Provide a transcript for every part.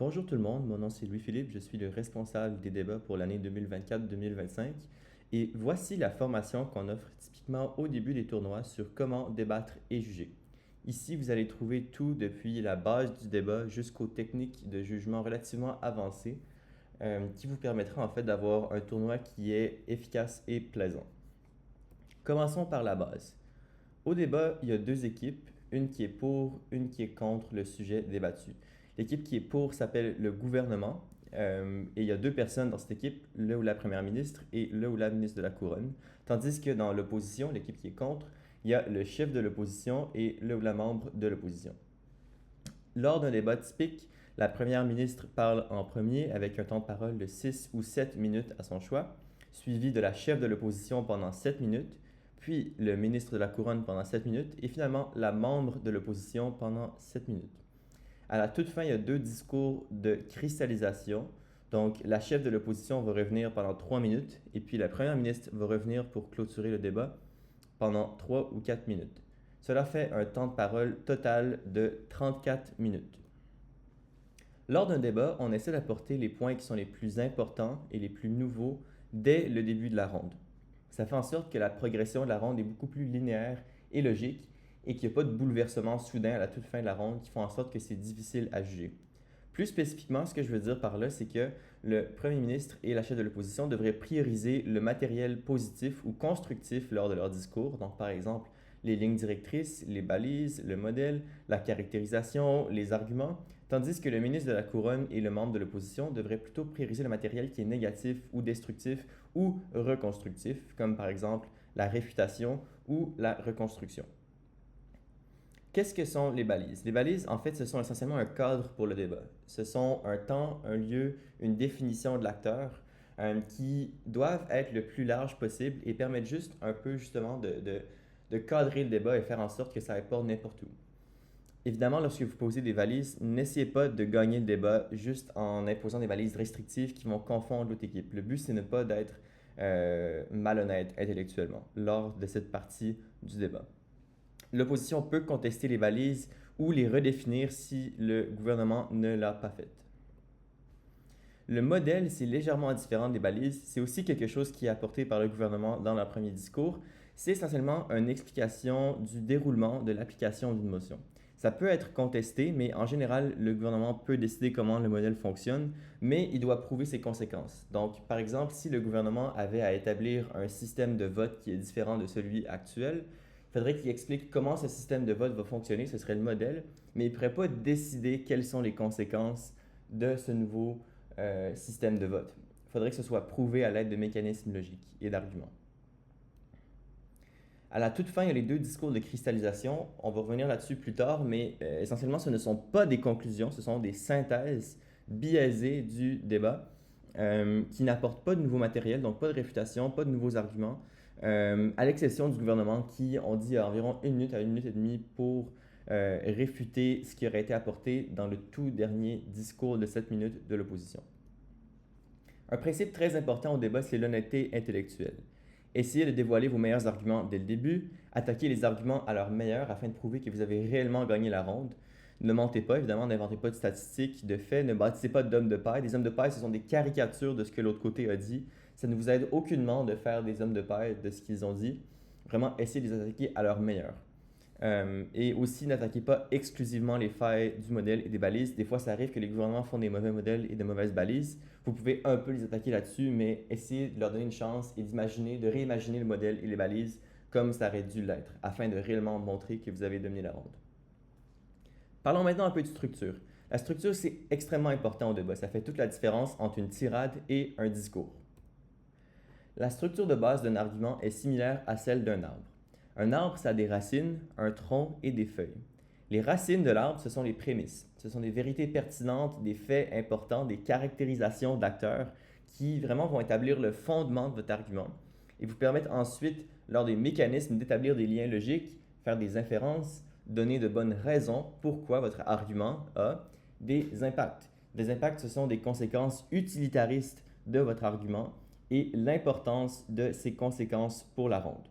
Bonjour tout le monde, mon nom c'est Louis-Philippe, je suis le responsable des débats pour l'année 2024-2025 et voici la formation qu'on offre typiquement au début des tournois sur comment débattre et juger. Ici, vous allez trouver tout depuis la base du débat jusqu'aux techniques de jugement relativement avancées qui vous permettront en fait d'avoir un tournoi qui est efficace et plaisant. Commençons par la base. Au débat, il y a deux équipes, une qui est pour, une qui est contre le sujet débattu. L'équipe qui est pour s'appelle le gouvernement, et il y a deux personnes dans cette équipe, le ou la première ministre et le ou la ministre de la Couronne. Tandis que dans l'opposition, l'équipe qui est contre, il y a le chef de l'opposition et le ou la membre de l'opposition. Lors d'un débat typique, la première ministre parle en premier avec un temps de parole de 6 ou 7 minutes à son choix, suivi de la chef de l'opposition pendant 7 minutes, puis le ministre de la Couronne pendant 7 minutes et finalement la membre de l'opposition pendant 7 minutes. À la toute fin, il y a deux discours de cristallisation. Donc, la chef de l'opposition va revenir pendant 3 minutes et puis la première ministre va revenir pour clôturer le débat pendant 3 ou 4 minutes. Cela fait un temps de parole total de 34 minutes. Lors d'un débat, on essaie d'apporter les points qui sont les plus importants et les plus nouveaux dès le début de la ronde. Ça fait en sorte que la progression de la ronde est beaucoup plus linéaire et logique et qu'il n'y a pas de bouleversement soudain à la toute fin de la ronde qui font en sorte que c'est difficile à juger. Plus spécifiquement, ce que je veux dire par là, c'est que le premier ministre et la chef de l'opposition devraient prioriser le matériel positif ou constructif lors de leur discours. Donc, par exemple, les lignes directrices, les balises, le modèle, la caractérisation, les arguments, tandis que le ministre de la Couronne et le membre de l'opposition devraient plutôt prioriser le matériel qui est négatif ou destructif ou reconstructif, comme par exemple la réfutation ou la reconstruction. Qu'est-ce que sont les balises? Les balises, en fait, ce sont essentiellement un cadre pour le débat. Ce sont un temps, un lieu, une définition de l'acteur qui doivent être le plus large possible et permettre juste un peu justement de cadrer le débat et faire en sorte que ça aille pas n'importe où. Évidemment, lorsque vous posez des valises, n'essayez pas de gagner le débat juste en imposant des valises restrictives qui vont confondre l'autre équipe. Le but, c'est ne pas d'être malhonnête intellectuellement lors de cette partie du débat. L'opposition peut contester les balises ou les redéfinir si le gouvernement ne l'a pas fait. Le modèle, c'est légèrement différent des balises. C'est aussi quelque chose qui est apporté par le gouvernement dans leur premier discours. C'est essentiellement une explication du déroulement de l'application d'une motion. Ça peut être contesté, mais en général, le gouvernement peut décider comment le modèle fonctionne, mais il doit prouver ses conséquences. Donc, par exemple, si le gouvernement avait à établir un système de vote qui est différent de celui actuel, il faudrait qu'il explique comment ce système de vote va fonctionner, ce serait le modèle, mais il ne pourrait pas décider quelles sont les conséquences de ce nouveau système de vote. Il faudrait que ce soit prouvé à l'aide de mécanismes logiques et d'arguments. À la toute fin, il y a les deux discours de cristallisation. On va revenir là-dessus plus tard, mais essentiellement, ce ne sont pas des conclusions, ce sont des synthèses biaisées du débat qui n'apportent pas de nouveau matériel, donc pas de réfutation, pas de nouveaux arguments, à l'exception du gouvernement qui ont dit environ 1 minute à 1 minute et demie pour réfuter ce qui aurait été apporté dans le tout dernier discours de 7 minutes de l'opposition. Un principe très important au débat, c'est l'honnêteté intellectuelle. Essayez de dévoiler vos meilleurs arguments dès le début, attaquez les arguments à leur meilleur afin de prouver que vous avez réellement gagné la ronde. Ne mentez pas, évidemment, n'inventez pas de statistiques, de faits, ne bâtissez pas d'hommes de paille. Des hommes de paille, ce sont des caricatures de ce que l'autre côté a dit. Ça ne vous aide aucunement de faire des hommes de paille de ce qu'ils ont dit. Vraiment, essayez de les attaquer à leur meilleur. Et aussi, n'attaquez pas exclusivement les failles du modèle et des balises. Des fois, ça arrive que les gouvernements font des mauvais modèles et de mauvaises balises. Vous pouvez un peu les attaquer là-dessus, mais essayez de leur donner une chance et d'imaginer, de réimaginer le modèle et les balises comme ça aurait dû l'être, afin de réellement montrer que vous avez dominé la ronde. Parlons maintenant un peu de structure. La structure, c'est extrêmement important au débat. Ça fait toute la différence entre une tirade et un discours. La structure de base d'un argument est similaire à celle d'un arbre. Un arbre, ça a des racines, un tronc et des feuilles. Les racines de l'arbre, ce sont les prémices. Ce sont des vérités pertinentes, des faits importants, des caractérisations d'acteurs qui vraiment vont établir le fondement de votre argument et vous permettre ensuite, lors des mécanismes, d'établir des liens logiques, faire des inférences, donner de bonnes raisons pourquoi votre argument a des impacts. Des impacts, ce sont des conséquences utilitaristes de votre argument et l'importance de ces conséquences pour la ronde.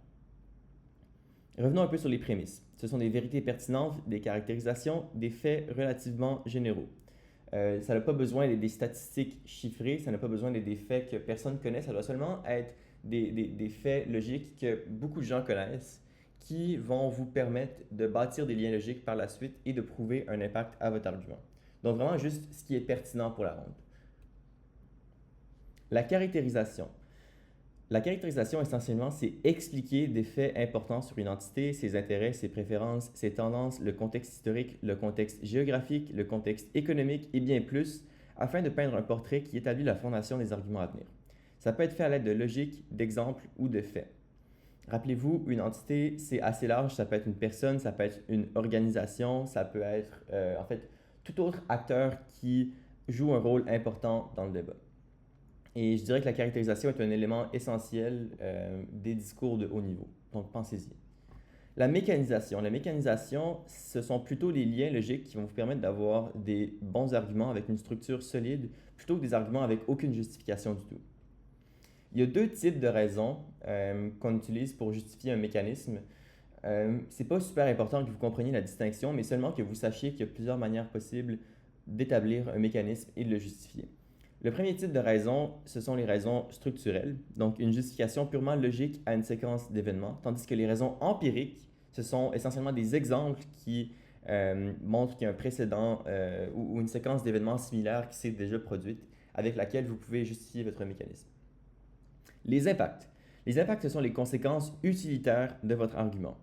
Revenons un peu sur les prémices. Ce sont des vérités pertinentes, des caractérisations, des faits relativement généraux. Ça n'a pas besoin des statistiques chiffrées, ça n'a pas besoin des faits que personne ne connaît, ça doit seulement être des faits logiques que beaucoup de gens connaissent qui vont vous permettre de bâtir des liens logiques par la suite et de prouver un impact à votre argument. Donc vraiment juste ce qui est pertinent pour la ronde. La caractérisation. La caractérisation, essentiellement, c'est expliquer des faits importants sur une entité, ses intérêts, ses préférences, ses tendances, le contexte historique, le contexte géographique, le contexte économique et bien plus, afin de peindre un portrait qui établit la fondation des arguments à venir. Ça peut être fait à l'aide de logique, d'exemples ou de faits. Rappelez-vous, une entité, c'est assez large, ça peut être une personne, ça peut être une organisation, ça peut être en fait tout autre acteur qui joue un rôle important dans le débat. Et je dirais que la caractérisation est un élément essentiel des discours de haut niveau. Donc, pensez-y. La mécanisation, ce sont plutôt les liens logiques qui vont vous permettre d'avoir des bons arguments avec une structure solide, plutôt que des arguments avec aucune justification du tout. Il y a deux types de raisons qu'on utilise pour justifier un mécanisme. C'est pas super important que vous compreniez la distinction, mais seulement que vous sachiez qu'il y a plusieurs manières possibles d'établir un mécanisme et de le justifier. Le premier type de raison, ce sont les raisons structurelles, donc une justification purement logique à une séquence d'événements, tandis que les raisons empiriques, ce sont essentiellement des exemples qui montrent qu'il y a un précédent ou une séquence d'événements similaires qui s'est déjà produite, avec laquelle vous pouvez justifier votre mécanisme. Les impacts. Les impacts, ce sont les conséquences utilitaires de votre argument.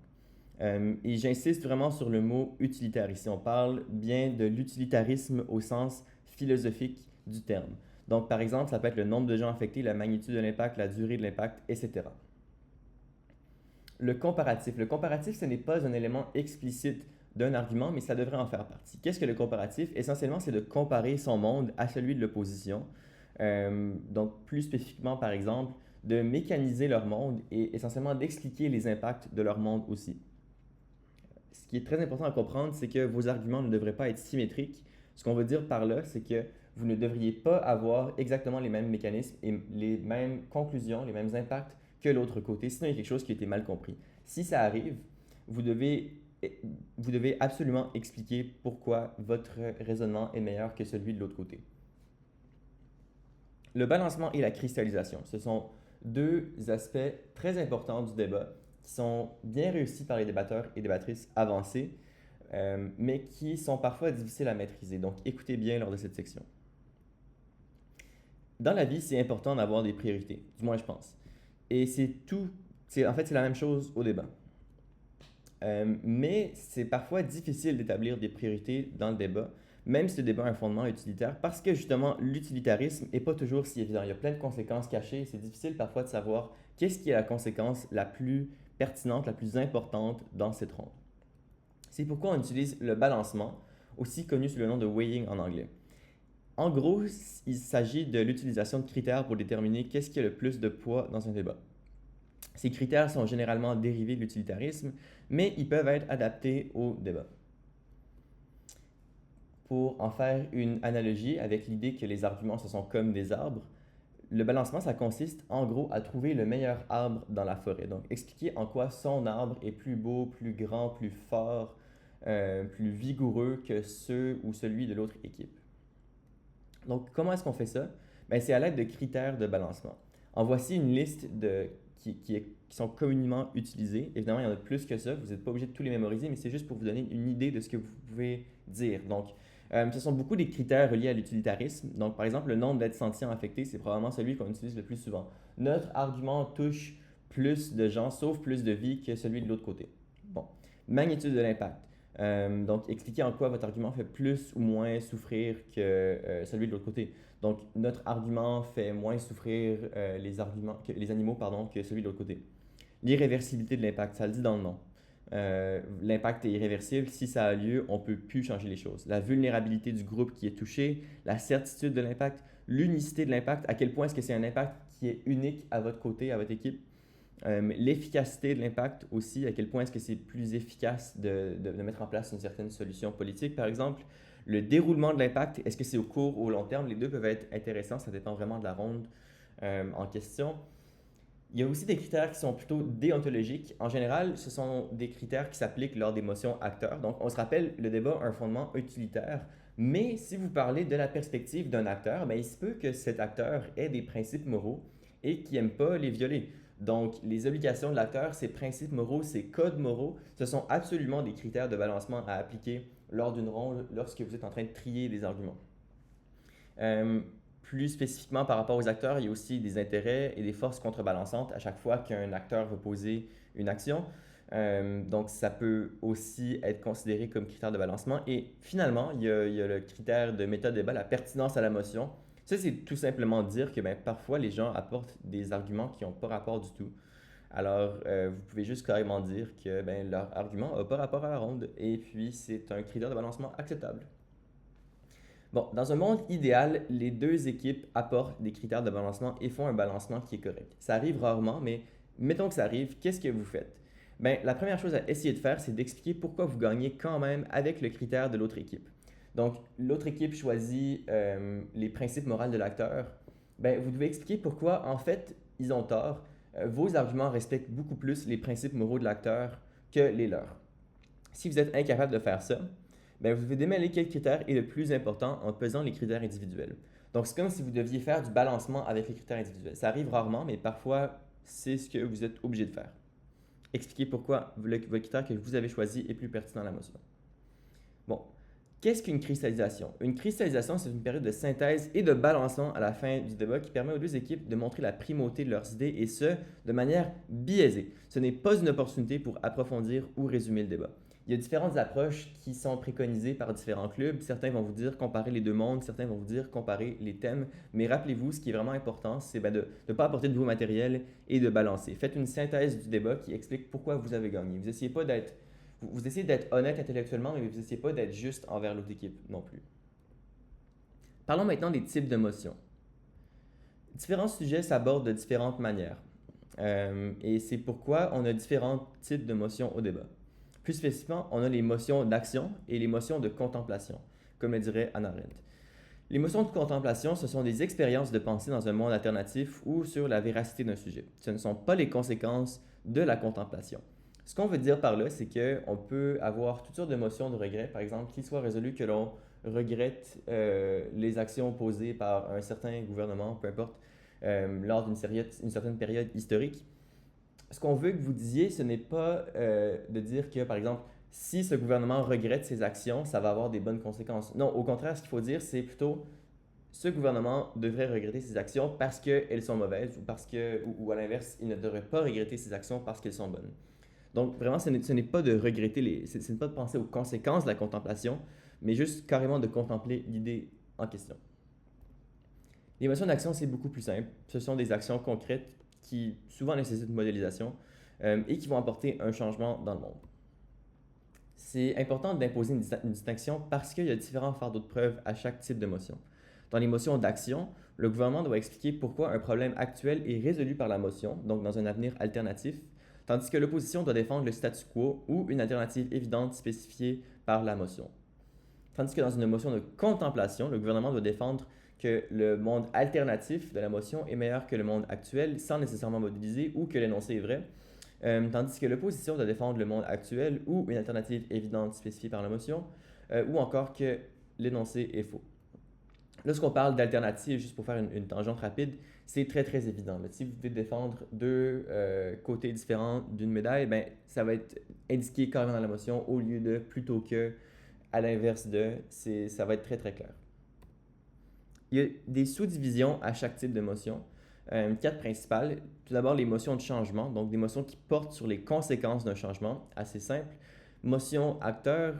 Et j'insiste vraiment sur le mot utilitaire ici. On parle bien de l'utilitarisme au sens philosophique du terme. Donc, par exemple, ça peut être le nombre de gens affectés, la magnitude de l'impact, la durée de l'impact, etc. Le comparatif. Le comparatif, ce n'est pas un élément explicite d'un argument, mais ça devrait en faire partie. Qu'est-ce que le comparatif? Essentiellement, c'est de comparer son monde à celui de l'opposition. Donc, plus spécifiquement, par exemple, de mécaniser leur monde et essentiellement d'expliquer les impacts de leur monde aussi. Ce qui est très important à comprendre, c'est que vos arguments ne devraient pas être symétriques. Ce qu'on veut dire par là, c'est que vous ne devriez pas avoir exactement les mêmes mécanismes et les mêmes conclusions, les mêmes impacts que l'autre côté, sinon il y a quelque chose qui a été mal compris. Si ça arrive, vous devez absolument expliquer pourquoi votre raisonnement est meilleur que celui de l'autre côté. Le balancement et la cristallisation, ce sont deux aspects très importants du débat qui sont bien réussis par les débatteurs et débattrices avancés, mais qui sont parfois difficiles à maîtriser. Donc, écoutez bien lors de cette section. Dans la vie, c'est important d'avoir des priorités, du moins je pense. Et en fait, c'est la même chose au débat. Mais c'est parfois difficile d'établir des priorités dans le débat, même si le débat a un fondement utilitaire, parce que justement, l'utilitarisme n'est pas toujours si évident. Il y a plein de conséquences cachées et c'est difficile parfois de savoir qu'est-ce qui est la conséquence la plus pertinente, la plus importante dans cette ronde. C'est pourquoi on utilise le balancement, aussi connu sous le nom de weighing en anglais. En gros, il s'agit de l'utilisation de critères pour déterminer qu'est-ce qui a le plus de poids dans un débat. Ces critères sont généralement dérivés de l'utilitarisme, mais ils peuvent être adaptés au débat. Pour en faire une analogie avec l'idée que les arguments, ce sont comme des arbres, le balancement, ça consiste en gros à trouver le meilleur arbre dans la forêt. Donc, expliquer en quoi son arbre est plus beau, plus grand, plus fort, plus vigoureux que ceux ou celui de l'autre équipe. Donc, comment est-ce qu'on fait ça? Ben, c'est à l'aide de critères de balancement. En voici une liste qui sont communément utilisés. Évidemment, il y en a plus que ça. Vous n'êtes pas obligé de tous les mémoriser, mais c'est juste pour vous donner une idée de ce que vous pouvez dire. Donc, ce sont beaucoup des critères reliés à l'utilitarisme. Donc, par exemple, le nombre d'êtres sentients affectés, c'est probablement celui qu'on utilise le plus souvent. Notre argument touche plus de gens, sauve plus de vies que celui de l'autre côté. Bon. Magnitude de l'impact. Donc, expliquer en quoi votre argument fait plus ou moins souffrir que celui de l'autre côté. Donc, notre argument fait moins souffrir les animaux que celui de l'autre côté. L'irréversibilité de l'impact, ça le dit dans le nom. L'impact est irréversible. Si ça a lieu, on ne peut plus changer les choses. La vulnérabilité du groupe qui est touché, la certitude de l'impact, l'unicité de l'impact, à quel point est-ce que c'est un impact qui est unique à votre côté, à votre équipe. L'efficacité de l'impact aussi, à quel point est-ce que c'est plus efficace de mettre en place une certaine solution politique, par exemple. Le déroulement de l'impact, est-ce que c'est au court ou au long terme? Les deux peuvent être intéressants, ça dépend vraiment de la ronde en question. Il y a aussi des critères qui sont plutôt déontologiques. En général, ce sont des critères qui s'appliquent lors des motions acteurs. Donc, on se rappelle, le débat a un fondement utilitaire, Mais si vous parlez de la perspective d'un acteur, ben, il se peut que cet acteur ait des principes moraux et qui n'aime pas les violer. Donc, les obligations de l'acteur, ses principes moraux, ses codes moraux, ce sont absolument des critères de balancement à appliquer lors d'une ronde lorsque vous êtes en train de trier des arguments. Euh, Plus spécifiquement par rapport aux acteurs, il y a aussi des intérêts et des forces contrebalançantes à chaque fois qu'un acteur veut poser une action. Donc, ça peut aussi être considéré comme critère de balancement. Et finalement, il y a le critère de méthode débat, la pertinence à la motion. Ça, c'est tout simplement dire que ben, parfois, les gens apportent des arguments qui n'ont pas rapport du tout. Alors, vous pouvez juste carrément dire que ben, leur argument n'a pas rapport à la ronde. Et puis, c'est un critère de balancement acceptable. Bon, dans un monde idéal, les deux équipes apportent des critères de balancement et font un balancement qui est correct. Ça arrive rarement, mais mettons que ça arrive, qu'est-ce que vous faites? Ben, la première chose à essayer de faire, c'est d'expliquer pourquoi vous gagnez quand même avec le critère de l'autre équipe. Donc, l'autre équipe choisit les principes moraux de l'acteur. Ben, vous devez expliquer pourquoi, en fait, ils ont tort. Vos arguments respectent beaucoup plus les principes moraux de l'acteur que les leurs. Si vous êtes incapable de faire ça, ben vous devez démêler quel critère est le plus important en pesant les critères individuels. Donc, c'est comme si vous deviez faire du balancement avec les critères individuels. Ça arrive rarement, mais parfois, c'est ce que vous êtes obligé de faire. Expliquez pourquoi le critère que vous avez choisi est plus pertinent à la motion. Bon, qu'est-ce qu'une cristallisation? Une cristallisation, c'est une période de synthèse et de balancement à la fin du débat qui permet aux deux équipes de montrer la primauté de leurs idées et ce, de manière biaisée. Ce n'est pas une opportunité pour approfondir ou résumer le débat. Il y a différentes approches qui sont préconisées par différents clubs. Certains vont vous dire comparer les deux mondes, certains vont vous dire comparer les thèmes. Mais rappelez-vous, ce qui est vraiment important, c'est de ne pas apporter de nouveau matériel et de balancer. Faites une synthèse du débat qui explique pourquoi vous avez gagné. Vous essayez pas d'être vous essayez d'être honnête intellectuellement, mais vous n'essayez pas d'être juste envers l'autre équipe non plus. Parlons maintenant des types d'émotions. Différents sujets s'abordent de différentes manières. Et c'est pourquoi on a différents types d'émotions au débat. Plus spécifiquement, on a les émotions d'action et les émotions de contemplation, comme le dirait Hannah Arendt. Les émotions de contemplation, ce sont des expériences de pensée dans un monde alternatif ou sur la véracité d'un sujet. Ce ne sont pas les conséquences de la contemplation. Ce qu'on veut dire par là, c'est qu'on peut avoir toutes sortes d'émotions de regret, par exemple, qu'il soit résolu que l'on regrette les actions posées par un certain gouvernement, peu importe, lors d'une certaine période historique. Ce qu'on veut que vous disiez, ce n'est pas de dire que, par exemple, si ce gouvernement regrette ses actions, ça va avoir des bonnes conséquences. Non, au contraire, ce qu'il faut dire, c'est plutôt ce gouvernement devrait regretter ses actions parce qu'elles sont mauvaises ou à l'inverse, il ne devrait pas regretter ses actions parce qu'elles sont bonnes. Donc, vraiment, ce n'est pas de regretter ce n'est pas de penser aux conséquences de la contemplation, mais juste carrément de contempler l'idée en question. L'émotion d'action, c'est beaucoup plus simple. Ce sont des actions concrètes qui souvent nécessitent une modélisation et qui vont apporter un changement dans le monde. C'est important d'imposer une distinction parce qu'il y a différents fardeaux de preuve à chaque type d'émotion. Dans l'émotion d'action, le gouvernement doit expliquer pourquoi un problème actuel est résolu par la motion, donc dans un avenir alternatif, tandis que l'opposition doit défendre le statu quo ou une alternative évidente spécifiée par la motion. Tandis que dans une motion de contemplation, le gouvernement doit défendre que le monde alternatif de la motion est meilleur que le monde actuel sans nécessairement modéliser ou que l'énoncé est vrai, tandis que l'opposition doit défendre le monde actuel ou une alternative évidente spécifiée par la motion, ou encore que l'énoncé est faux. Lorsqu'on parle d'alternative, juste pour faire une tangente rapide, c'est très très évident. Là. Si vous devez défendre deux côtés différents d'une médaille, ben, ça va être indiqué carrément dans la motion au lieu de plutôt que à l'inverse de, ça va être très très clair. Il y a des sous-divisions à chaque type d'émotion. Quatre principales. Tout d'abord, les motions de changement, donc des motions qui portent sur les conséquences d'un changement, assez simple. Motions acteurs,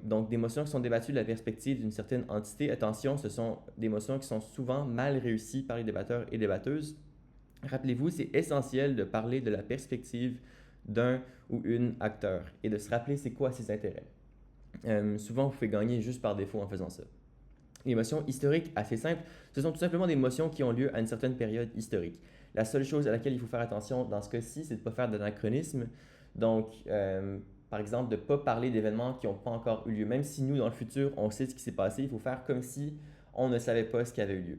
donc des motions qui sont débattues de la perspective d'une certaine entité. Attention, ce sont des motions qui sont souvent mal réussies par les débatteurs et débatteuses. Rappelez-vous, c'est essentiel de parler de la perspective d'un ou une acteur et de se rappeler c'est quoi ses intérêts. Souvent, vous pouvez gagner juste par défaut en faisant ça. Les motions historiques, assez simples, ce sont tout simplement des motions qui ont lieu à une certaine période historique. La seule chose à laquelle il faut faire attention dans ce cas-ci, c'est de ne pas faire d'anachronisme. Donc, par exemple, de ne pas parler d'événements qui n'ont pas encore eu lieu. Même si nous, dans le futur, on sait ce qui s'est passé, il faut faire comme si on ne savait pas ce qui avait eu lieu.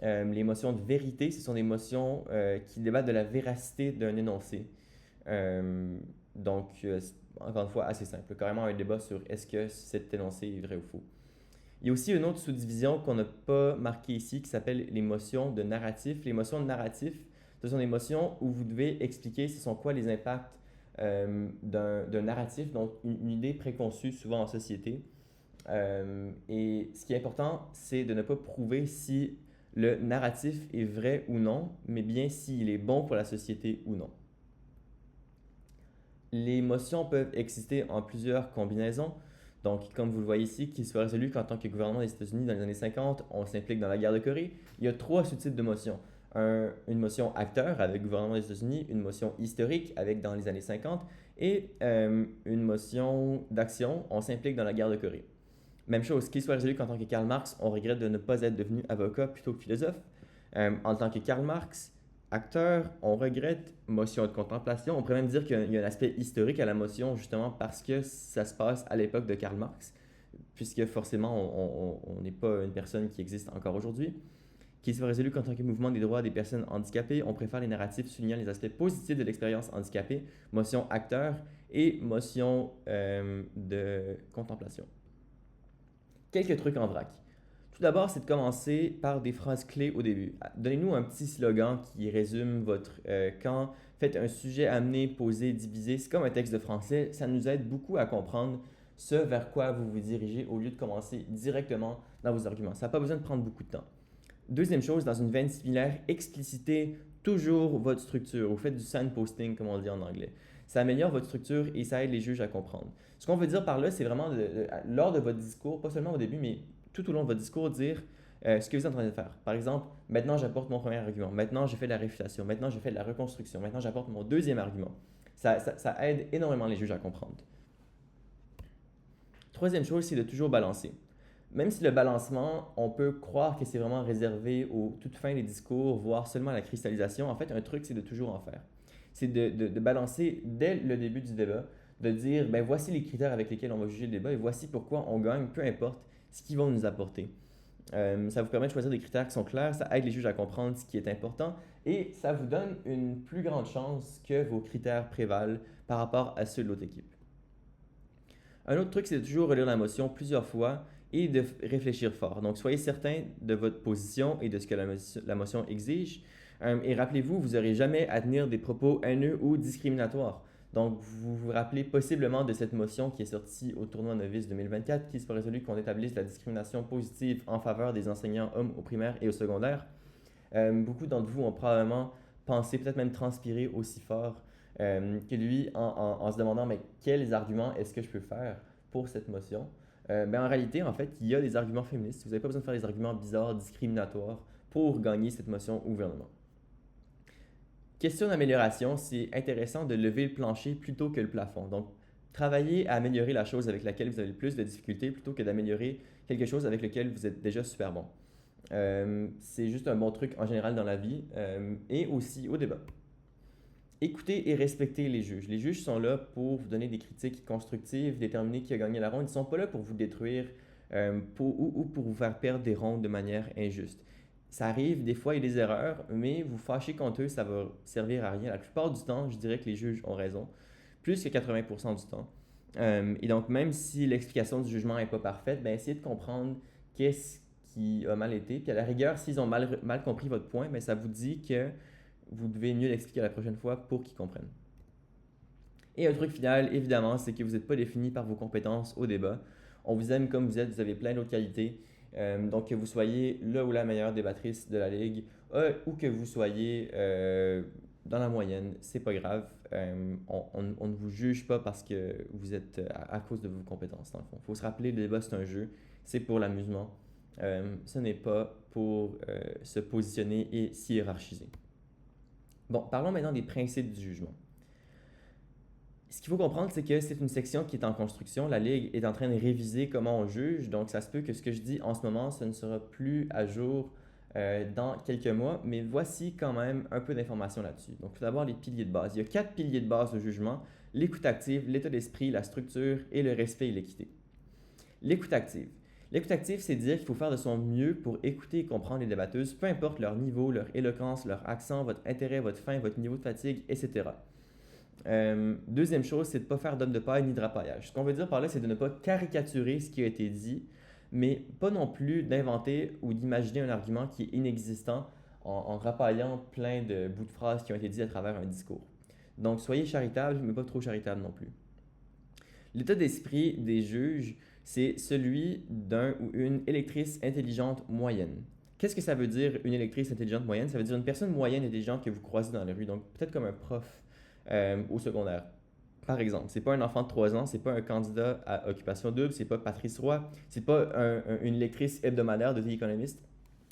Les motions de vérité, ce sont des motions qui débattent de la véracité d'un énoncé. Donc, encore une fois, assez simple. Carrément un débat sur est-ce que cet énoncé est vrai ou faux. Il y a aussi une autre sous-division qu'on n'a pas marquée ici qui s'appelle l'émotion de narratif. L'émotion de narratif, ce sont des émotions où vous devez expliquer ce sont quoi les impacts d'un narratif, donc une idée préconçue souvent en société. Et ce qui est important, c'est de ne pas prouver si le narratif est vrai ou non, mais bien s'il est bon pour la société ou non. Les émotions peuvent exister en plusieurs combinaisons. Donc, comme vous le voyez ici, qu'il soit résolu qu'en tant que gouvernement des États-Unis dans les années 50, on s'implique dans la guerre de Corée, il y a trois sous-types d'émotions. Une motion acteur avec le gouvernement des États-Unis, une motion historique avec dans les années 50 et une motion d'action, on s'implique dans la guerre de Corée. Même chose, qu'il soit résolu qu'en tant que Karl Marx, on regrette de ne pas être devenu avocat plutôt que philosophe. En tant que Karl Marx, acteur, on regrette motion de contemplation. On pourrait même dire qu'il y a un aspect historique à la motion, justement parce que ça se passe à l'époque de Karl Marx, puisque forcément, on n'est pas une personne qui existe encore aujourd'hui. Qu'il soit résolu qu'en tant que mouvement des droits des personnes handicapées, on préfère les narratifs soulignant les aspects positifs de l'expérience handicapée, motion acteur et motion de contemplation. Quelques trucs en vrac. Tout d'abord, c'est de commencer par des phrases clés au début. Donnez-nous un petit slogan qui résume votre camp. Faites un sujet amené, posé, divisé. C'est comme un texte de français. Ça nous aide beaucoup à comprendre ce vers quoi vous vous dirigez au lieu de commencer directement dans vos arguments. Ça n'a pas besoin de prendre beaucoup de temps. Deuxième chose, dans une veine similaire, explicitez toujours votre structure. Vous faites du signposting, comme on dit en anglais. Ça améliore votre structure et ça aide les juges à comprendre. Ce qu'on veut dire par là, c'est vraiment lors de votre discours, pas seulement au début, mais tout au long de votre discours, dire ce que vous êtes en train de faire. Par exemple, maintenant j'apporte mon premier argument, maintenant j'ai fait de la réfutation, maintenant j'ai fait de la reconstruction, maintenant j'apporte mon deuxième argument. Ça aide énormément les juges à comprendre. Troisième chose, c'est de toujours balancer. Même si le balancement, on peut croire que c'est vraiment réservé aux toutes fins des discours, voire seulement à la cristallisation, en fait, un truc, c'est de toujours en faire. C'est de balancer dès le début du débat, de dire, ben voici les critères avec lesquels on va juger le débat et voici pourquoi on gagne, peu importe ce qu'ils vont nous apporter. Ça vous permet de choisir des critères qui sont clairs, ça aide les juges à comprendre ce qui est important et ça vous donne une plus grande chance que vos critères prévalent par rapport à ceux de l'autre équipe. Un autre truc, c'est de toujours relire la motion plusieurs fois et de réfléchir fort. Donc, soyez certain de votre position et de ce que la motion exige. Et rappelez-vous, vous n'aurez jamais à tenir des propos haineux ou discriminatoires. Donc, vous vous rappelez possiblement de cette motion qui est sortie au tournoi novice 2024, qui soit résolu qu'on établisse la discrimination positive en faveur des enseignants hommes au primaire et au secondaire. Beaucoup d'entre vous ont probablement pensé, peut-être même transpiré aussi fort que lui en se demandant mais quels arguments est-ce que je peux faire pour cette motion. En réalité, en fait, il y a des arguments féministes. Vous n'avez pas besoin de faire des arguments bizarres, discriminatoires pour gagner cette motion au gouvernement. Question d'amélioration, c'est intéressant de lever le plancher plutôt que le plafond. Donc, travaillez à améliorer la chose avec laquelle vous avez le plus de difficultés plutôt que d'améliorer quelque chose avec lequel vous êtes déjà super bon. C'est juste un bon truc en général dans la vie et aussi au débat. Écoutez et respectez les juges. Les juges sont là pour vous donner des critiques constructives, déterminer qui a gagné la ronde. Ils ne sont pas là pour vous détruire ou pour vous faire perdre des rondes de manière injuste. Ça arrive, des fois il y a des erreurs, mais vous fâchez contre eux, ça va servir à rien. La plupart du temps, je dirais que les juges ont raison, plus que 80% du temps. Et donc, même si l'explication du jugement n'est pas parfaite, ben, essayez de comprendre qu'est-ce qui a mal été. Puis à la rigueur, s'ils ont mal compris votre point, ben, ça vous dit que vous devez mieux l'expliquer la prochaine fois pour qu'ils comprennent. Et un truc final, évidemment, c'est que vous n'êtes pas défini par vos compétences au débat. On vous aime comme vous êtes, vous avez plein d'autres qualités. Donc que vous soyez le ou la meilleure débattrice de la ligue ou que vous soyez dans la moyenne, c'est pas grave. On ne vous juge pas parce que vous êtes à cause de vos compétences, dans le fond. Il faut se rappeler, le débat, c'est un jeu, c'est pour l'amusement. Ce n'est pas pour se positionner et s'y hiérarchiser. Bon, parlons maintenant des principes du jugement. Ce qu'il faut comprendre, c'est que c'est une section qui est en construction. La Ligue est en train de réviser comment on juge. Donc, ça se peut que ce que je dis en ce moment, ce ne sera plus à jour dans quelques mois. Mais voici quand même un peu d'informations là-dessus. Donc, tout d'abord, les piliers de base. Il y a 4 piliers de base au jugement. L'écoute active, l'état d'esprit, la structure et le respect et l'équité. L'écoute active. L'écoute active, c'est dire qu'il faut faire de son mieux pour écouter et comprendre les débatteuses, peu importe leur niveau, leur éloquence, leur accent, votre intérêt, votre faim, votre niveau de fatigue, etc. Deuxième chose, c'est de ne pas faire d'homme de paille ni de rapaillage. Ce qu'on veut dire par là, c'est de ne pas caricaturer ce qui a été dit, mais pas non plus d'inventer ou d'imaginer un argument qui est inexistant en rapaillant plein de bouts de phrases qui ont été dits à travers un discours. Donc soyez charitable, mais pas trop charitable non plus. L'état d'esprit des juges, c'est celui d'un ou une électrice intelligente moyenne. Qu'est-ce que ça veut dire une électrice intelligente moyenne? Ça veut dire une personne moyenne intelligente que vous croisez dans la rue, donc peut-être comme un prof au secondaire. Par exemple, c'est pas un enfant de 3 ans, c'est pas un candidat à occupation double, c'est pas Patrice Roy, c'est pas une lectrice hebdomadaire de The Economist.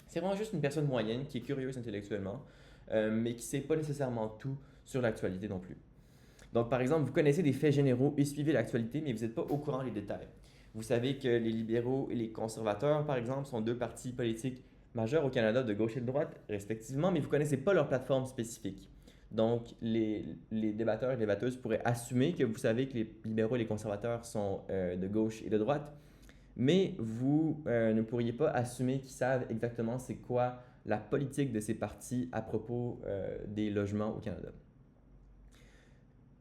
C'est vraiment juste une personne moyenne qui est curieuse intellectuellement, mais qui sait pas nécessairement tout sur l'actualité non plus. Donc, par exemple, vous connaissez des faits généraux et suivez l'actualité, mais vous n'êtes pas au courant des détails. Vous savez que les libéraux et les conservateurs, par exemple, sont deux partis politiques majeurs au Canada de gauche et de droite, respectivement, mais vous ne connaissez pas leur plateforme spécifique. Donc, les débatteurs et débatteuses pourraient assumer que vous savez que les libéraux et les conservateurs sont de gauche et de droite, mais vous ne pourriez pas assumer qu'ils savent exactement c'est quoi la politique de ces partis à propos des logements au Canada.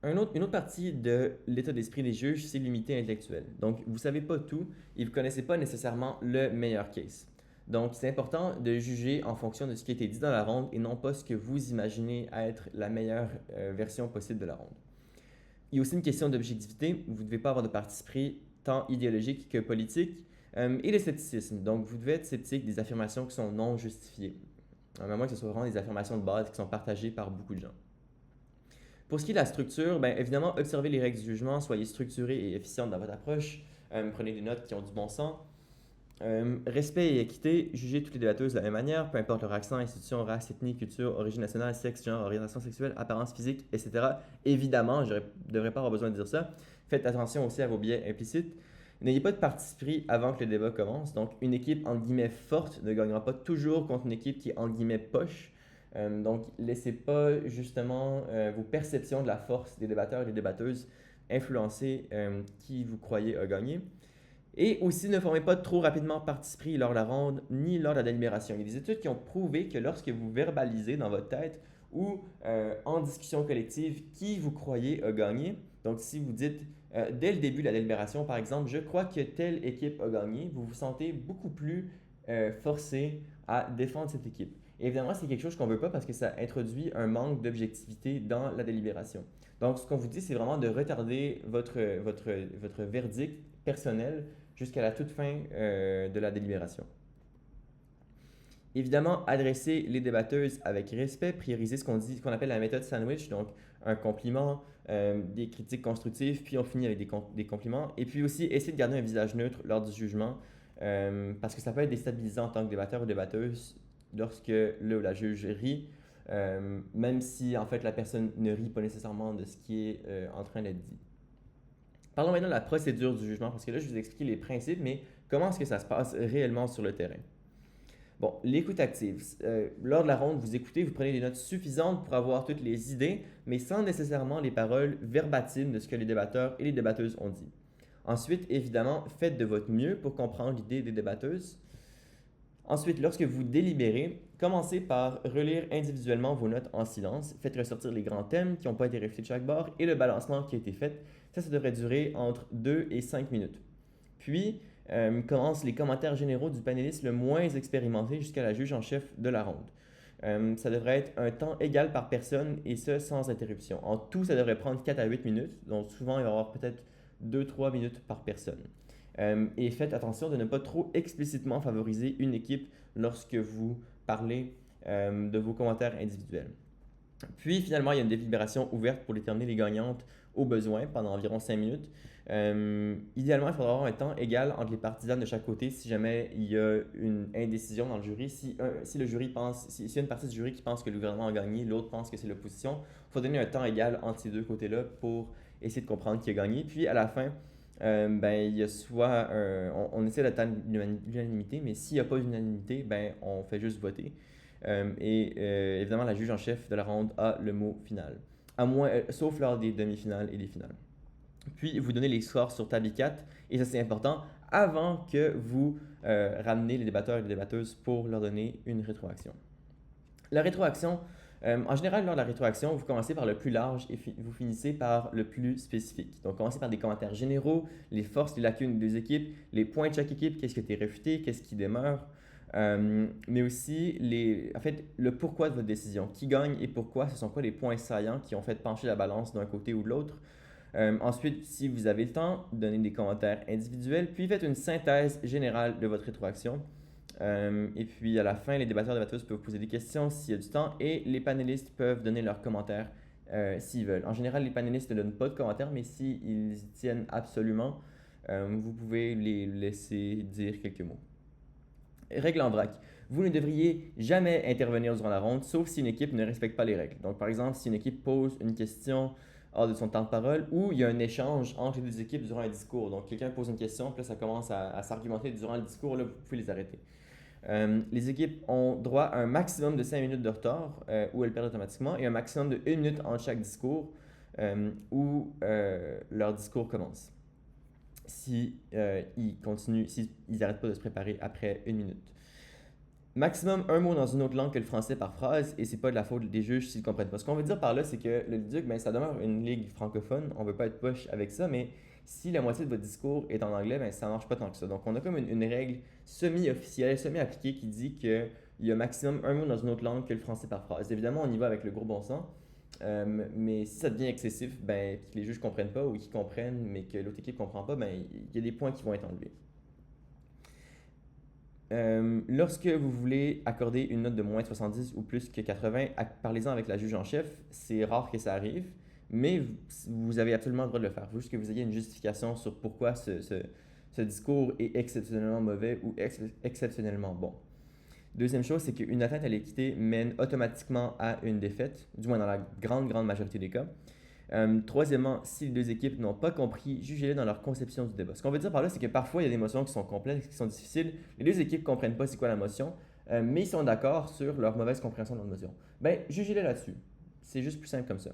Une autre partie de l'état d'esprit des juges, c'est l'unité intellectuelle. Donc, vous ne savez pas tout et vous ne connaissez pas nécessairement le meilleur case. Donc, c'est important de juger en fonction de ce qui a été dit dans la ronde et non pas ce que vous imaginez être la meilleure version possible de la ronde. Il y a aussi une question d'objectivité. Vous ne devez pas avoir de parti pris tant idéologique que politique et de scepticisme. Donc, vous devez être sceptique des affirmations qui sont non justifiées, à moins que ce soit vraiment des affirmations de base qui sont partagées par beaucoup de gens. Pour ce qui est de la structure, bien évidemment, observez les règles du jugement, soyez structuré et efficient dans votre approche, prenez des notes qui ont du bon sens. Respect et équité, jugez toutes les débatteuses de la même manière, peu importe leur accent, institution, race, ethnie, culture, origine nationale, sexe, genre, orientation sexuelle, apparence physique, etc. Évidemment, je ne devrais pas avoir besoin de dire ça. Faites attention aussi à vos biais implicites. N'ayez pas de parti pris avant que le débat commence. Donc, une équipe entre guillemets forte ne gagnera pas toujours contre une équipe qui est entre guillemets poche. Donc, laissez pas justement vos perceptions de la force des débatteurs et des débatteuses influencer qui vous croyez a gagné. Et aussi, ne formez pas trop rapidement parti pris lors de la ronde ni lors de la délibération. Il y a des études qui ont prouvé que lorsque vous verbalisez dans votre tête ou en discussion collective qui vous croyez a gagné, donc si vous dites dès le début de la délibération, par exemple, je crois que telle équipe a gagné, vous vous sentez beaucoup plus forcé à défendre cette équipe. Et évidemment, c'est quelque chose qu'on ne veut pas parce que ça introduit un manque d'objectivité dans la délibération. Donc, ce qu'on vous dit, c'est vraiment de retarder votre verdict personnel jusqu'à la toute fin de la délibération. Évidemment, adresser les débatteuses avec respect, prioriser ce qu'on appelle la méthode sandwich, donc un compliment, des critiques constructives, puis on finit avec des compliments. Et puis aussi, essayer de garder un visage neutre lors du jugement, parce que ça peut être déstabilisant en tant que débatteur ou débatteuse lorsque le ou la juge rit, même si en fait la personne ne rit pas nécessairement de ce qui est en train d'être dit. Parlons maintenant de la procédure du jugement, parce que là je vous ai expliqué les principes, mais comment est-ce que ça se passe réellement sur le terrain? Bon, l'écoute active. Lors de la ronde, vous écoutez, vous prenez des notes suffisantes pour avoir toutes les idées, mais sans nécessairement les paroles verbatimes de ce que les débatteurs et les débatteuses ont dit. Ensuite, évidemment, faites de votre mieux pour comprendre l'idée des débatteuses. Ensuite, lorsque vous délibérez, commencez par relire individuellement vos notes en silence. Faites ressortir les grands thèmes qui n'ont pas été réfutés de chaque bord et le balancement qui a été fait. Ça devrait durer entre 2 et 5 minutes. Puis, commencent les commentaires généraux du panéliste le moins expérimenté jusqu'à la juge en chef de la ronde. Ça devrait être un temps égal par personne et ce, sans interruption. En tout, ça devrait prendre 4 à 8 minutes. Donc, souvent, il va y avoir peut-être 2-3 minutes par personne. Et faites attention de ne pas trop explicitement favoriser une équipe lorsque vous parlez de vos commentaires individuels. Puis finalement, il y a une délibération ouverte pour déterminer les gagnantes au besoin pendant environ 5 minutes. Idéalement, il faudra avoir un temps égal entre les partisans de chaque côté si jamais il y a une indécision dans le jury. Si le jury pense, s'il y a une partie du jury qui pense que le gouvernement a gagné, l'autre pense que c'est l'opposition, il faut donner un temps égal entre ces deux côtés-là pour essayer de comprendre qui a gagné. Puis à la fin, il y a soit on essaie d'atteindre l'unanimité, mais s'il n'y a pas d'unanimité, on fait juste voter. Évidemment, la juge en chef de la ronde a le mot final, sauf lors des demi-finales et des finales. Puis, vous donnez les scores sur table 4, et ça c'est important, avant que vous ramenez les débatteurs et les débatteuses pour leur donner une rétroaction. La rétroaction, En général, lors de la rétroaction, vous commencez par le plus large et vous finissez par le plus spécifique. Donc, commencez par des commentaires généraux, les forces, les lacunes des deux équipes, les points de chaque équipe, qu'est-ce qui a été réfuté, qu'est-ce qui demeure, mais aussi en fait, le pourquoi de votre décision, qui gagne et pourquoi, ce sont quoi les points saillants qui ont fait pencher la balance d'un côté ou de l'autre. Ensuite, si vous avez le temps, donnez des commentaires individuels, puis faites une synthèse générale de votre rétroaction. Et puis à la fin, les débatteurs et débatteuses peuvent poser des questions s'il y a du temps et les panélistes peuvent donner leurs commentaires s'ils veulent. En général, les panélistes ne donnent pas de commentaires, mais s'ils y tiennent absolument, vous pouvez les laisser dire quelques mots. Règle en vrac. Vous ne devriez jamais intervenir durant la ronde, sauf si une équipe ne respecte pas les règles. Donc, par exemple, si une équipe pose une question hors de son temps de parole ou il y a un échange entre les deux équipes durant un discours. Donc, quelqu'un pose une question, puis là, ça commence à s'argumenter durant le discours, là, vous pouvez les arrêter. Les équipes ont droit à un maximum de 5 minutes de retard où elles perdent automatiquement et un maximum de 1 minute entre chaque discours où leur discours commence. Si ils continuent, s'ils n'arrêtent pas de se préparer après 1 minute. Maximum un mot dans une autre langue que le français par phrase, et c'est pas de la faute des juges s'ils ne comprennent pas. Ce qu'on veut dire par là, c'est que le Leduc, ben, ça demeure une ligue francophone, on veut pas être poche avec ça, mais si la moitié de votre discours est en anglais, ben, ça marche pas tant que ça. Donc on a comme une règle semi-officielle, semi-appliquée qui dit qu'il y a maximum un mot dans une autre langue que le français par phrase. Évidemment, on y va avec le gros bon sens, mais si ça devient excessif, ben, que les juges ne comprennent pas ou qu'ils comprennent, mais que l'autre équipe ne comprend pas, ben, il y a des points qui vont être enlevés. Lorsque vous voulez accorder une note de moins de 70 ou plus que 80, parlez-en avec la juge en chef. C'est rare que ça arrive, mais vous avez absolument le droit de le faire. Il faut juste que vous ayez une justification sur pourquoi ce discours est exceptionnellement mauvais ou exceptionnellement bon. Deuxième chose, c'est qu'une atteinte à l'équité mène automatiquement à une défaite, du moins dans la grande majorité des cas. Troisièmement, si les deux équipes n'ont pas compris, jugez-les dans leur conception du débat. Ce qu'on veut dire par là, c'est que parfois il y a des motions qui sont complexes, qui sont difficiles. Les deux équipes ne comprennent pas c'est quoi la motion, mais ils sont d'accord sur leur mauvaise compréhension de la motion. Ben, jugez-les là-dessus. C'est juste plus simple comme ça.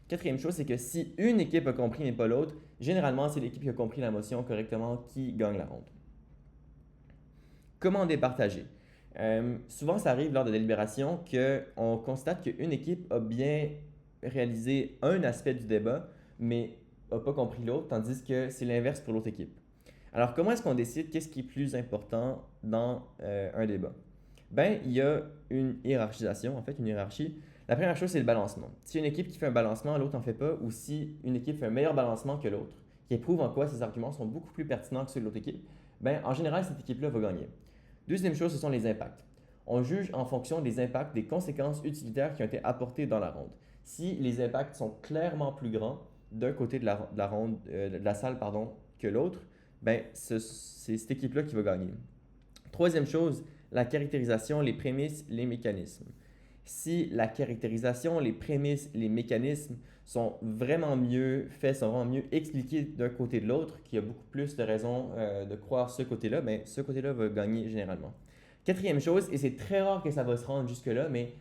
Quatrième chose, c'est que si une équipe a compris mais pas l'autre, généralement c'est l'équipe qui a compris la motion correctement qui gagne la ronde. Comment départager? Souvent, ça arrive lors de délibérations qu'on constate qu'une équipe a bien réalisé un aspect du débat, mais n'a pas compris l'autre, tandis que c'est l'inverse pour l'autre équipe. Alors, comment est-ce qu'on décide qu'est-ce qui est plus important dans un débat? Ben, il y a une hiérarchisation, en fait, une hiérarchie. La première chose, c'est le balancement. Si une équipe qui fait un balancement, l'autre n'en fait pas, ou si une équipe fait un meilleur balancement que l'autre, qui éprouve en quoi ses arguments sont beaucoup plus pertinents que ceux de l'autre équipe, ben, en général, cette équipe-là va gagner. Deuxième chose, ce sont les impacts. On juge en fonction des impacts, des conséquences utilitaires qui ont été apportées dans la ronde. Si les impacts sont clairement plus grands d'un côté de la salle que l'autre, ben, c'est cette équipe-là qui va gagner. Troisième chose, la caractérisation, les prémices, les mécanismes. Si la caractérisation, les prémices, les mécanismes sont vraiment mieux faits, sont vraiment mieux expliqués d'un côté de l'autre, qu'il y a beaucoup plus de raisons de croire ce côté-là, ben, ce côté-là va gagner généralement. Quatrième chose, et c'est très rare que ça va se rendre jusque-là, mais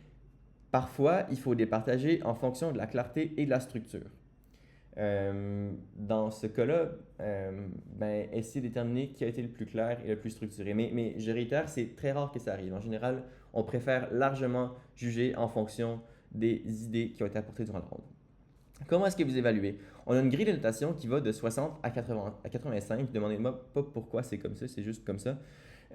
parfois, il faut départager en fonction de la clarté et de la structure. Dans ce cas-là, ben, essayez de déterminer qui a été le plus clair et le plus structuré. Mais je réitère, c'est très rare que ça arrive. En général, on préfère largement juger en fonction des idées qui ont été apportées durant la ronde. Comment est-ce que vous évaluez? On a une grille de notation qui va de 60 à 85. Demandez-moi pas pourquoi c'est comme ça, c'est juste comme ça.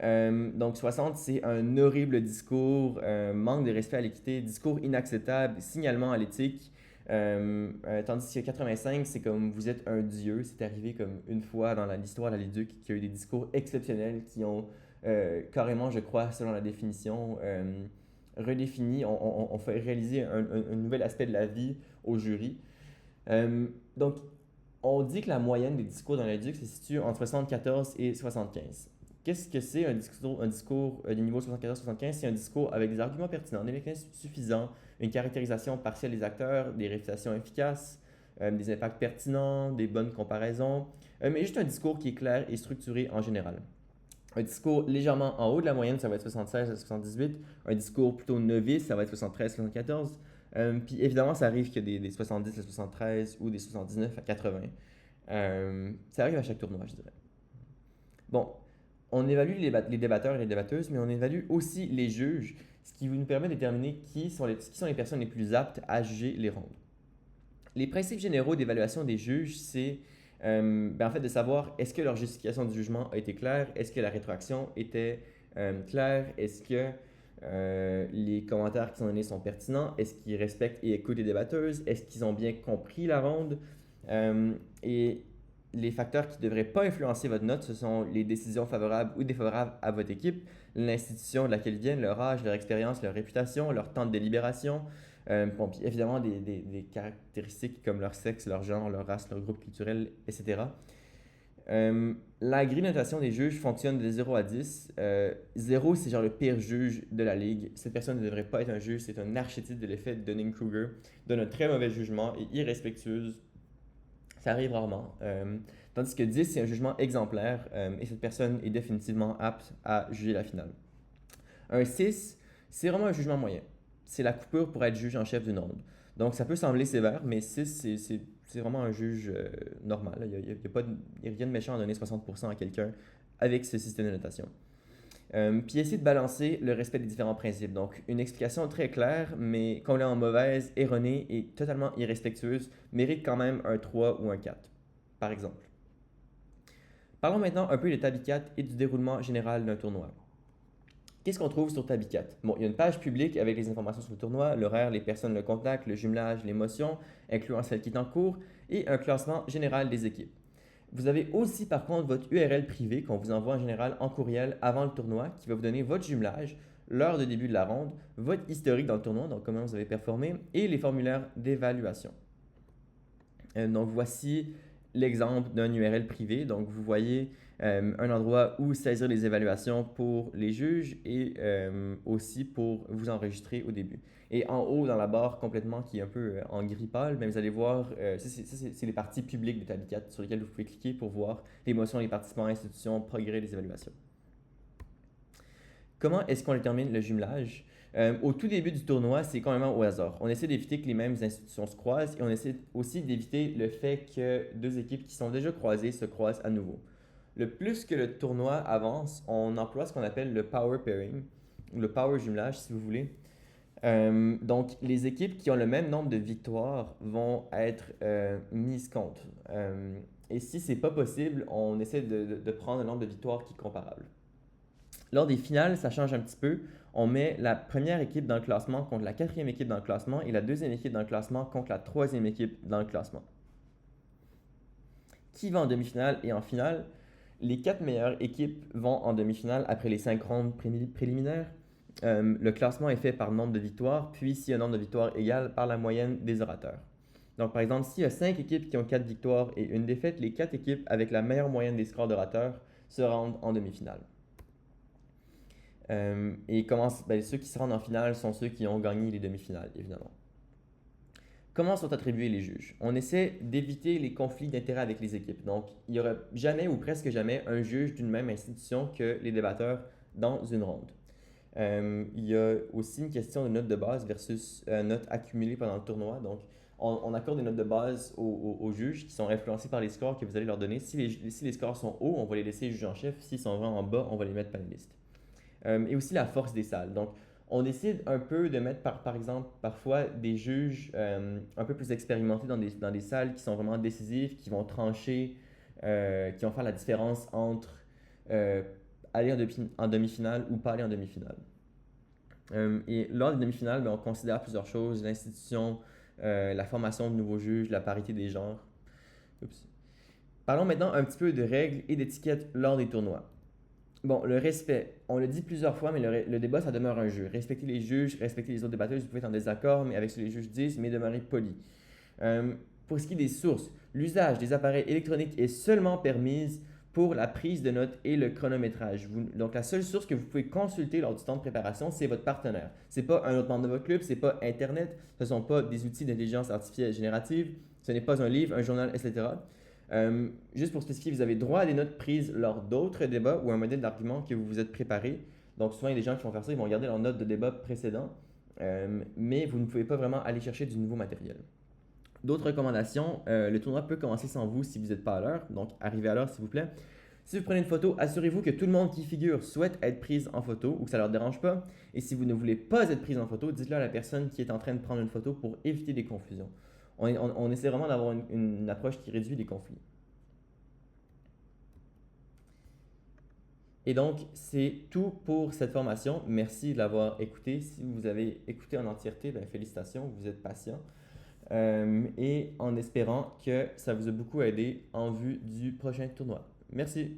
Donc 60, c'est un horrible discours, manque de respect à l'équité, discours inacceptable, signalement à l'éthique. Tandis que 85, c'est comme vous êtes un dieu. C'est arrivé comme une fois dans l'histoire de la Leduc qu'il y a eu des discours exceptionnels qui ont carrément, je crois, selon la définition, redéfini, on fait réaliser un nouvel aspect de la vie au jury. Donc, on dit que la moyenne des discours dans la Leduc se situe entre 74 et 75. Qu'est-ce que c'est un discours du niveau 74-75? C'est un discours avec des arguments pertinents, des mécanismes suffisants, une caractérisation partielle des acteurs, des réfutations efficaces, des impacts pertinents, des bonnes comparaisons, mais juste un discours qui est clair et structuré en général. Un discours légèrement en haut de la moyenne, ça va être 76 à 78. Un discours plutôt novice, ça va être 73 à 74. Puis évidemment, ça arrive qu'il y a des 70 à 73 ou des 79 à 80. Ça arrive à chaque tournoi, je dirais. Bon, On évalue les débatteurs et les débatteuses, mais on évalue aussi les juges, ce qui nous permet de déterminer qui sont les personnes les plus aptes à juger les rondes. Les principes généraux d'évaluation des juges, c'est en fait de savoir est-ce que leur justification du jugement a été claire, est-ce que la rétroaction était claire, est-ce que les commentaires qui sont donnés sont pertinents, est-ce qu'ils respectent et écoutent les débatteuses, est-ce qu'ils ont bien compris la ronde. Et les facteurs qui ne devraient pas influencer votre note, ce sont les décisions favorables ou défavorables à votre équipe, l'institution de laquelle ils viennent, leur âge, leur expérience, leur réputation, leur temps de délibération. Bon, puis évidemment, des caractéristiques comme leur sexe, leur genre, leur race, leur groupe culturel, etc. La grille de notation des juges fonctionne de 0 à 10. 0, c'est genre le pire juge de la ligue. Cette personne ne devrait pas être un juge, c'est un archétype de l'effet de Dunning-Kruger, donne un très mauvais jugement et irrespectueuse. Ça arrive rarement. Tandis que 10, c'est un jugement exemplaire et cette personne est définitivement apte à juger la finale. Un 6, c'est vraiment un jugement moyen. C'est la coupure pour être juge en chef d'une ronde. Donc ça peut sembler sévère, mais 6, c'est vraiment un juge normal. Il n'y a rien de méchant à donner 60% à quelqu'un avec ce système de notation. Puis essayer de balancer le respect des différents principes. Donc, une explication très claire, mais complètement mauvaise, erronée et totalement irrespectueuse mérite quand même un 3 ou un 4, par exemple. Parlons maintenant un peu de Tabi 4 et du déroulement général d'un tournoi. Qu'est-ce qu'on trouve sur Tabi 4? Bon, il y a une page publique avec les informations sur le tournoi, l'horaire, les personnes, le contact, le jumelage, l'émotion, incluant celle qui est en cours, et un classement général des équipes. Vous avez aussi par contre votre URL privée qu'on vous envoie en général en courriel avant le tournoi qui va vous donner votre jumelage, l'heure de début de la ronde, votre historique dans le tournoi, donc comment vous avez performé, et les formulaires d'évaluation. Donc voici l'exemple d'un URL privé. Donc vous voyez un endroit où saisir les évaluations pour les juges et aussi pour vous enregistrer au début. Et en haut, dans la barre complètement qui est un peu en gris pâle, vous allez voir, c'est les parties publiques de Tabi 4 sur lesquelles vous pouvez cliquer pour voir l'émotion des participants, institutions, progrès des évaluations. Comment est-ce qu'on détermine le jumelage? Au tout début du tournoi, c'est complètement au hasard. On essaie d'éviter que les mêmes institutions se croisent et on essaie aussi d'éviter le fait que deux équipes qui sont déjà croisées se croisent à nouveau. Le plus que le tournoi avance, on emploie ce qu'on appelle le power pairing, ou le power jumelage si vous voulez. Donc, les équipes qui ont le même nombre de victoires vont être mises compte. Et si ce n'est pas possible, on essaie de prendre un nombre de victoires qui est comparable. Lors des finales, ça change un petit peu. On met la première équipe dans le classement contre la quatrième équipe dans le classement et la deuxième équipe dans le classement contre la troisième équipe dans le classement. Qui va en demi-finale et en finale? Les 4 meilleures équipes vont en demi-finale après les 5 rondes préliminaires. Le classement est fait par nombre de victoires, puis s'il y a un nombre de victoires égal par la moyenne des orateurs. Donc, par exemple, s'il y a 5 équipes qui ont 4 victoires et une défaite, les 4 équipes avec la meilleure moyenne des scores d'orateurs se rendent en demi-finale. Et ceux qui se rendent en finale sont ceux qui ont gagné les demi-finales, évidemment. Comment sont attribués les juges? On essaie d'éviter les conflits d'intérêts avec les équipes. Donc, il n'y aura jamais ou presque jamais un juge d'une même institution que les débatteurs dans une ronde. Il y a aussi une question de notes de base versus notes accumulées pendant le tournoi. Donc, on accorde des notes de base aux juges qui sont influencés par les scores que vous allez leur donner. Si les scores sont hauts, on va les laisser juger en chef. S'ils sont vraiment en bas, on va les mettre panélistes. Et aussi la force des salles. Donc, on décide un peu de mettre, par exemple, parfois des juges un peu plus expérimentés dans des salles qui sont vraiment décisives, qui vont trancher, qui vont faire la différence entre aller en demi-finale ou pas aller en demi-finale. Et lors des demi-finales, on considère plusieurs choses, l'institution, la formation de nouveaux juges, la parité des genres. Oups. Parlons maintenant un petit peu de règles et d'étiquettes lors des tournois. Bon, le respect, on le dit plusieurs fois, mais le débat, ça demeure un jeu. Respectez les juges, respectez les autres débatteurs, vous pouvez être en désaccord, mais avec ce que les juges disent, mais demeurez poli. Pour ce qui est des sources, l'usage des appareils électroniques est seulement permise pour la prise de notes et le chronométrage. Donc, la seule source que vous pouvez consulter lors du temps de préparation, c'est votre partenaire. Ce n'est pas un autre membre de votre club, ce n'est pas Internet, ce ne sont pas des outils d'intelligence artificielle générative, ce n'est pas un livre, un journal, etc. Juste pour spécifier, vous avez droit à des notes prises lors d'autres débats ou un modèle d'argument que vous vous êtes préparé. Donc souvent, il y a des gens qui vont faire ça, ils vont regarder leurs notes de débat précédents, mais vous ne pouvez pas vraiment aller chercher du nouveau matériel. D'autres recommandations, le tournoi peut commencer sans vous si vous n'êtes pas à l'heure, donc arrivez à l'heure s'il vous plaît. Si vous prenez une photo, assurez-vous que tout le monde qui figure souhaite être prise en photo ou que ça ne leur dérange pas. Et si vous ne voulez pas être prise en photo, dites-le à la personne qui est en train de prendre une photo pour éviter des confusions. On essaie vraiment d'avoir une approche qui réduit les conflits. Et donc, c'est tout pour cette formation. Merci de l'avoir écouté. Si vous avez écouté en entièreté, ben, félicitations, vous êtes patient. Et en espérant que ça vous a beaucoup aidé en vue du prochain tournoi. Merci.